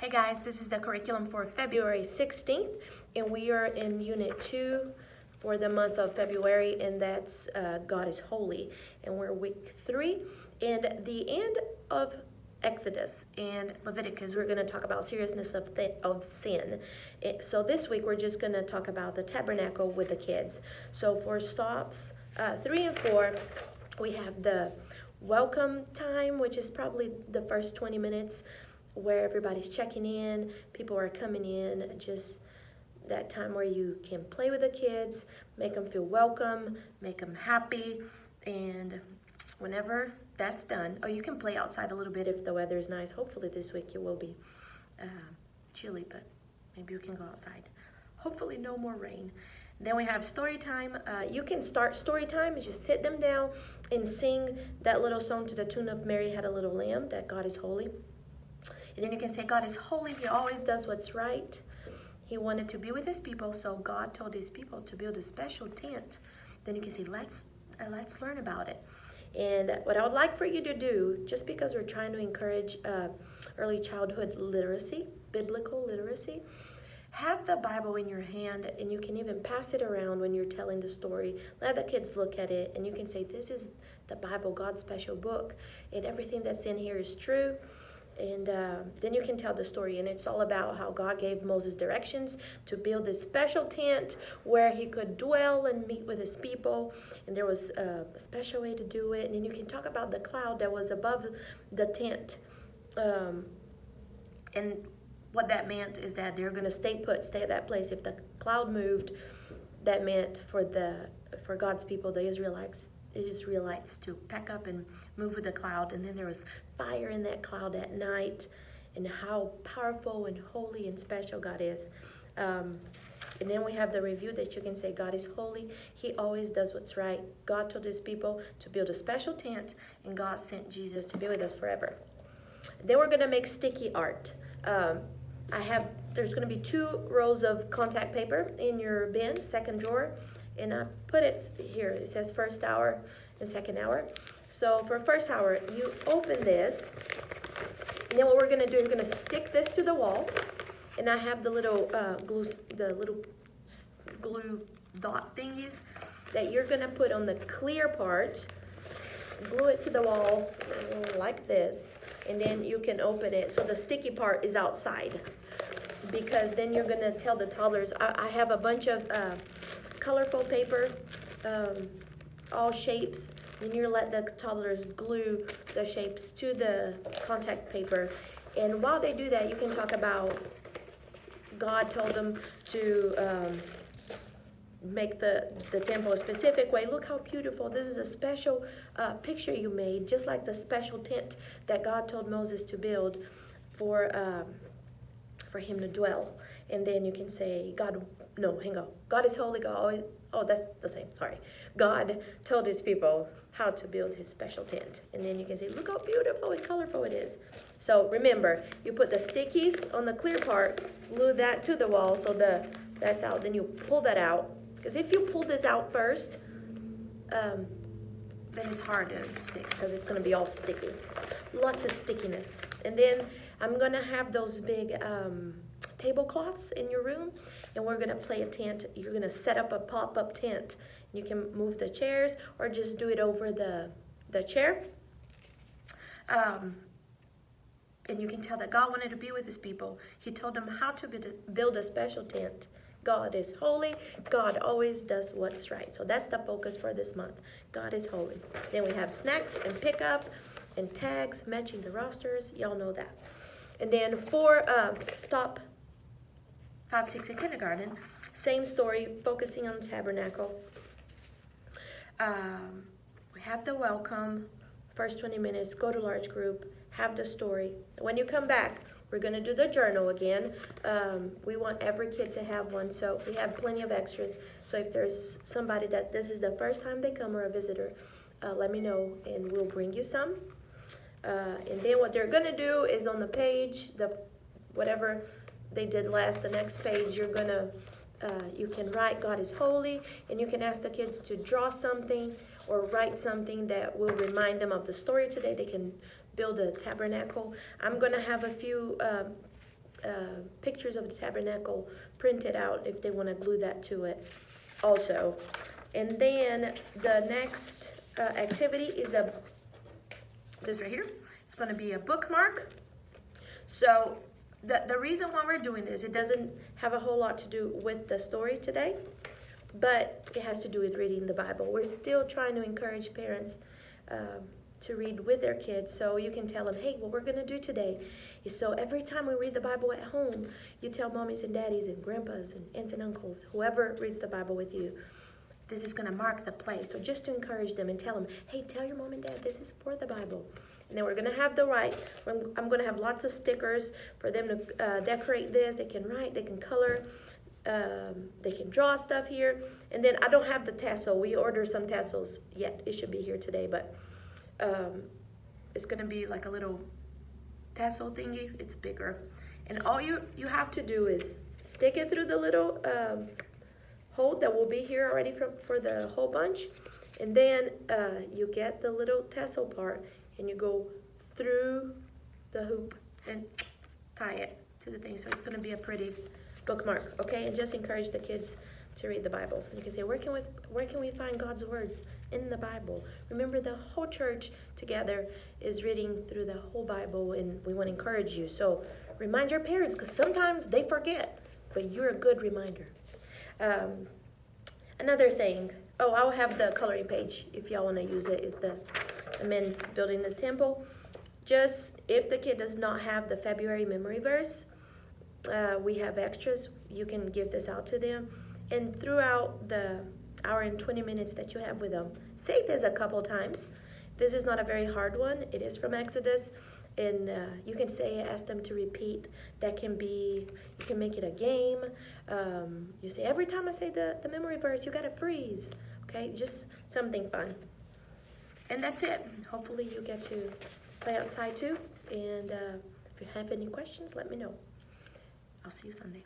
Hey guys, this is the curriculum for February 16th, and we are in Unit 2 for the month of February, and that's God is Holy. And we're week 3, and the end of Exodus and Leviticus, we're going to talk about seriousness of sin. So this week, we're just going to talk about the tabernacle with the kids. So for stops 3 and 4, we have the welcome time, which is probably the first 20 minutes where everybody's checking in, people are coming in, just that time where you can play with the kids, make them feel welcome, make them happy, and whenever that's done, oh, you can play outside a little bit if the weather is nice. Hopefully this week it will be chilly, but maybe you can go outside. Hopefully no more rain. Then we have story time. You can start story time and just sit them down and sing that little song to the tune of Mary Had a Little Lamb, that God is holy. And then you can say, God is holy. He always does what's right. He wanted to be with his people, so God told his people to build a special tent. Then you can say, let's learn about it. And what I would like for you to do, just because we're trying to encourage early childhood literacy, biblical literacy, have the Bible in your hand, and you can even pass it around when you're telling the story. Let the kids look at it, and you can say, this is the Bible, God's special book, and everything that's in here is true. And then you can tell the story, and it's all about how God gave Moses directions to build this special tent where he could dwell and meet with his people, and there was a special way to do it. And then you can talk about the cloud that was above the tent, and what that meant is that they're going to stay put, stay at that place. If the cloud moved, that meant for God's people, the Israelites to pack up and move with the cloud. And then there was fire in that cloud at night, and how powerful and holy and special God is. And then we have the review that you can say, God is holy. He always does what's right. God told his people to build a special tent, and God sent Jesus to be with us forever. Then we're going to make sticky art. There's going to be 2 rows of contact paper in your bin, second drawer. And I put it here. It says first hour and second hour. So for first hour, you open this. And then what we're going to do is we're going to stick this to the wall. And I have the little glue dot thingies that you're going to put on the clear part. Glue it to the wall like this. And then you can open it. So the sticky part is outside. Because then you're going to tell the toddlers. I have a bunch of colorful paper, all shapes. Then you let the toddlers glue the shapes to the contact paper. And while they do that, you can talk about God told them to make the temple a specific way. Look how beautiful. This is a special picture you made, just like the special tent that God told Moses to build for him to dwell. And then you can say, God is holy. God always, that's the same, sorry. God told his people how to build his special tent. And then you can say, look how beautiful and colorful it is. So remember, you put the stickies on the clear part, glue that to the wall so that's out. Then you pull that out. Because if you pull this out first, then it's hard to stick because it's going to be all sticky. Lots of stickiness. And then I'm going to have those big tablecloths in your room, and we're going to play a tent. You're going to set up a pop-up tent. You can move the chairs or just do it over the chair. And you can tell that God wanted to be with his people. He told them how to build a special tent. God is holy. God always does what's right. So that's the focus for this month. God is holy. Then we have snacks and pickup and tags matching the rosters. Y'all know that. And then for stop 5, 6 in kindergarten, same story, focusing on the tabernacle. We have the welcome, first 20 minutes, go to large group, have the story. When you come back, we're going to do the journal again. We want every kid to have one, so we have plenty of extras. So if there's somebody that this is the first time they come or a visitor, let me know and we'll bring you some. And then what they're going to do is on the page, whatever they did last, the next page, you can write God is holy, and you can ask the kids to draw something or write something that will remind them of the story today. They can build a tabernacle. I'm going to have a few pictures of the tabernacle printed out if they want to glue that to it also. And then the next activity is this right here. It's going to be a bookmark. So the reason why we're doing this, it doesn't have a whole lot to do with the story today, but it has to do with reading the Bible. We're still trying to encourage parents to read with their kids. So you can tell them, hey, what we're going to do today is, so every time we read the Bible at home, you tell mommies and daddies and grandpas and aunts and uncles, whoever reads the Bible with you, this is going to mark the place. So just to encourage them and tell them, hey, tell your mom and dad this is for the Bible. And then we're going to have I'm going to have lots of stickers for them to decorate this. They can write, they can color, they can draw stuff here. And then I don't have the tassel. We ordered some tassels yet. It should be here today, but it's going to be like a little tassel thingy. It's bigger. And all you have to do is stick it through the little hole that will be here already for the whole bunch. And then you get the little tassel part and you go through the hoop and tie it to the thing. So it's going to be a pretty bookmark, okay? And just encourage the kids to read the Bible. You can say, where can we find God's words in the Bible? Remember, the whole church together is reading through the whole Bible, and we want to encourage you. So remind your parents, because sometimes they forget, but you're a good reminder. Another thing, I'll have the coloring page if y'all want to use it, is the men building the temple. Just if the kid does not have the February memory verse, we have extras. You can give this out to them. And throughout the hour and 20 minutes that you have with them, say this a couple times. This is not a very hard one. It is from Exodus. And you can ask them to repeat. That can be, you can make it a game. You say, every time I say the memory verse, you got to freeze. Okay, just something fun. And that's it. Hopefully you get to play outside too. And if you have any questions, let me know. I'll see you Sunday.